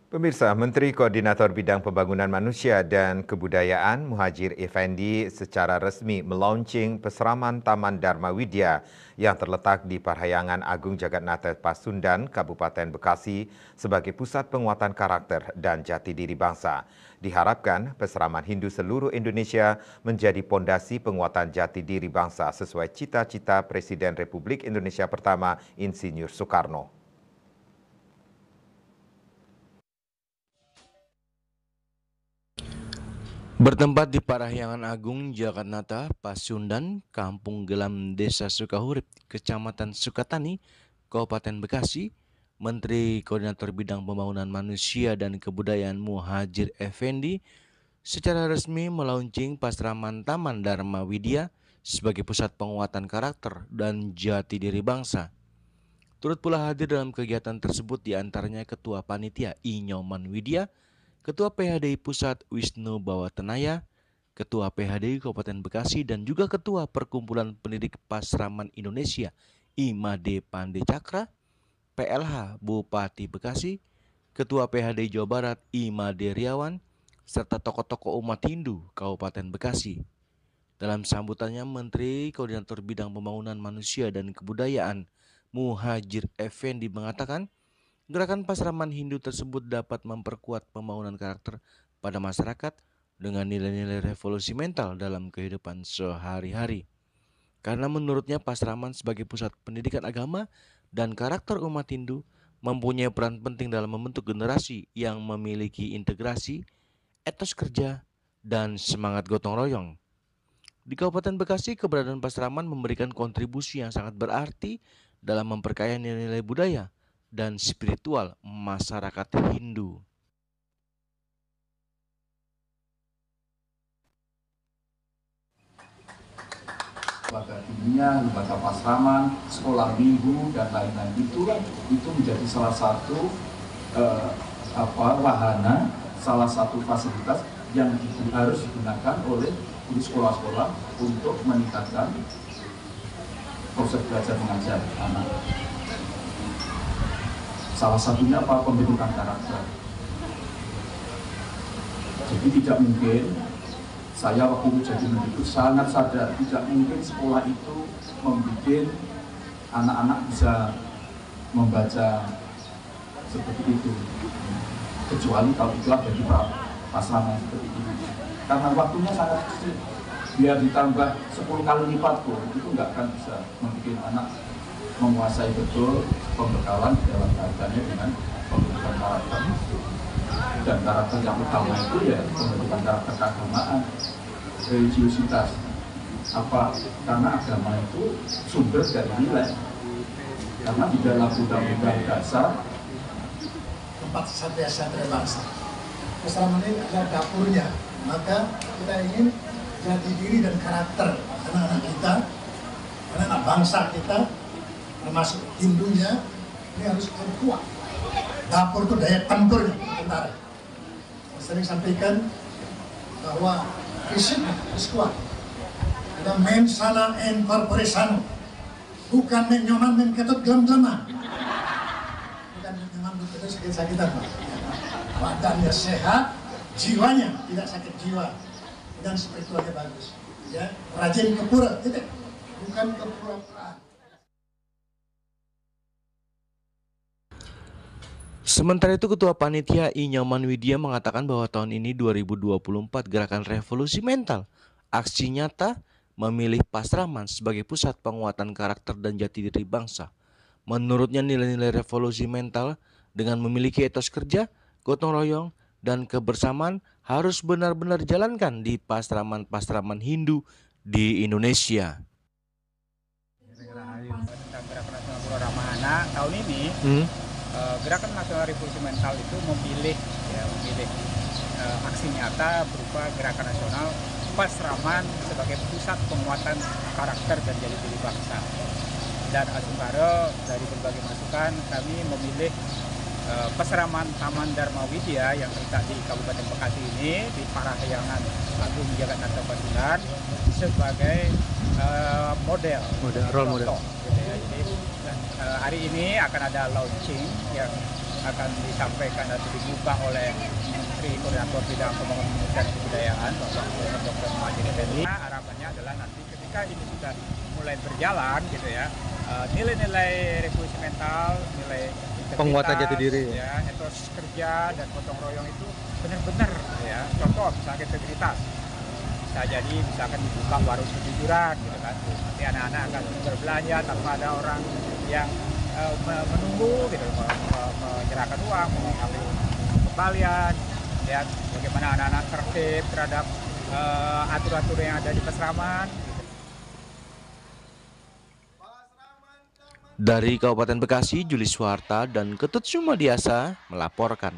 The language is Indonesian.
Pemirsa, Menteri Koordinator Bidang Pembangunan Manusia dan Kebudayaan Muhadjir Effendi secara resmi melaunching Pesraman Taman Dharma Widya yang terletak di Parahyangan Agung Jagatnata Pasundan, Kabupaten Bekasi sebagai pusat penguatan karakter dan jati diri bangsa. Diharapkan pesraman Hindu seluruh Indonesia menjadi pondasi penguatan jati diri bangsa sesuai cita-cita Presiden Republik Indonesia pertama Insinyur Soekarno. Bertempat di Parahyangan Agung Jagatnata Pasundan, Kampung Gelam Desa Sukahurip, Kecamatan Sukatani, Kabupaten Bekasi, Menteri Koordinator Bidang Pembangunan Manusia dan Kebudayaan Muhadjir Effendi secara resmi melaunching Pasraman Taman Dharma Widya sebagai pusat penguatan karakter dan jati diri bangsa. Turut pula hadir dalam kegiatan tersebut diantaranya Ketua Panitia I Nyoman Widya, Ketua PHDI Pusat Wisnu Bawatenaya, Ketua PHDI Kabupaten Bekasi, dan juga Ketua Perkumpulan Pendidik Pasraman Indonesia Imade Pande Cakra, PLH Bupati Bekasi, Ketua PHDI Jawa Barat Imade Riawan, serta tokoh-tokoh umat Hindu Kabupaten Bekasi. Dalam sambutannya, Menteri Koordinator Bidang Pembangunan Manusia dan Kebudayaan Muhadjir Effendi mengatakan, gerakan Pasraman Hindu tersebut dapat memperkuat pembangunan karakter pada masyarakat dengan nilai-nilai revolusi mental dalam kehidupan sehari-hari. Karena menurutnya Pasraman sebagai pusat pendidikan agama dan karakter umat Hindu mempunyai peran penting dalam membentuk generasi yang memiliki integrasi, etos kerja, dan semangat gotong royong. Di Kabupaten Bekasi, keberadaan Pasraman memberikan kontribusi yang sangat berarti dalam memperkaya nilai-nilai budaya dan spiritual masyarakat Hindu. Lembaga dunia, lembaga pasraman, sekolah minggu, dan lain-lain itu menjadi salah satu wahana, salah satu fasilitas yang harus digunakan oleh sekolah-sekolah untuk meningkatkan proses belajar mengajar anak. Salah satunya apa? Pembentukan karakter. Jadi tidak mungkin, saya waktu jadi menteri itu sangat sadar, tidak mungkin sekolah itu membuat anak-anak bisa membaca seperti itu. Kecuali kalau itulah dari pasraman seperti itu. Karena waktunya sangat kecil. Biar ditambah 10 kali lipat pun, itu nggak akan bisa membuat anak menguasai betul pembekalan dalam kaitannya dengan pembentukan karakter. Dan karakter yang utama itu ya pembentukan karakter keagamaan, religiusitas. Karena agama itu sumber dari nilai. Karena di dalam undang-undang dasar tempat satria bangsa. Pesraman ini adalah dapurnya. Maka kita ingin jati diri dan karakter anak-anak kita, anak-anak bangsa kita, termasuk Hindunya, ini harus kuat. Dapur itu daya tempurnya tentara. Saya sering sampaikan bahwa fisiknya harus kuat. Ada men sana en corpore sano, bukan men nyoman men ketut gelam-gelaman. Bukan men nyoman men ketut sakit-sakitan, Pak. Badannya sehat, jiwanya tidak sakit jiwa, dan spiritualnya bagus. Ya, rajin ke pura, tidak, bukan ke pura-puraan. Sementara itu, Ketua Panitia I Nyoman Widya mengatakan bahwa tahun ini 2024 gerakan revolusi mental, aksi nyata memilih Pasraman sebagai pusat penguatan karakter dan jati diri bangsa. Menurutnya nilai-nilai revolusi mental dengan memiliki etos kerja, gotong royong, dan kebersamaan harus benar-benar dijalankan di pasraman-pasraman Hindu di Indonesia. Tentang Gerakan Nasional Pura Ramah Anak tahun ini, Gerakan Nasional Revolusi Mental itu memilih aksi nyata berupa Gerakan Nasional Pasraman sebagai pusat penguatan karakter dan jati diri bangsa. Dan Asungkaro dari berbagai masukan kami memilih Pesraman Taman Dharma Widya yang terletak di Kabupaten Bekasi ini di Parahyangan Agung Jagatnata Pasundan sebagai role model. Gitu ya. Jadi hari ini akan ada launching yang akan disampaikan atau dibuka oleh Menteri Koordinator Bidang Pembangunan Manusia dan Kebudayaan, Bapak Dr. Muhadjir Effendi. Harapannya adalah nanti ketika ini sudah mulai berjalan gitu ya, nilai-nilai revolusi mental, nilai penguatan jati diri, ya, etos kerja dan gotong royong itu benar-benar ya, contoh misalnya integritas. Bisa jadi misalkan dibuka warung kejujuran gitu kan, nanti anak-anak akan berbelanja tanpa ada orang yang menunggu gitu, menyerahkan uang, mengambil kembalian, ya bagaimana anak-anak tertib terhadap aturan-aturan yang ada di Pasraman. Dari Kabupaten Bekasi, Juli Suharta dan Ketut Sumadiasa melaporkan.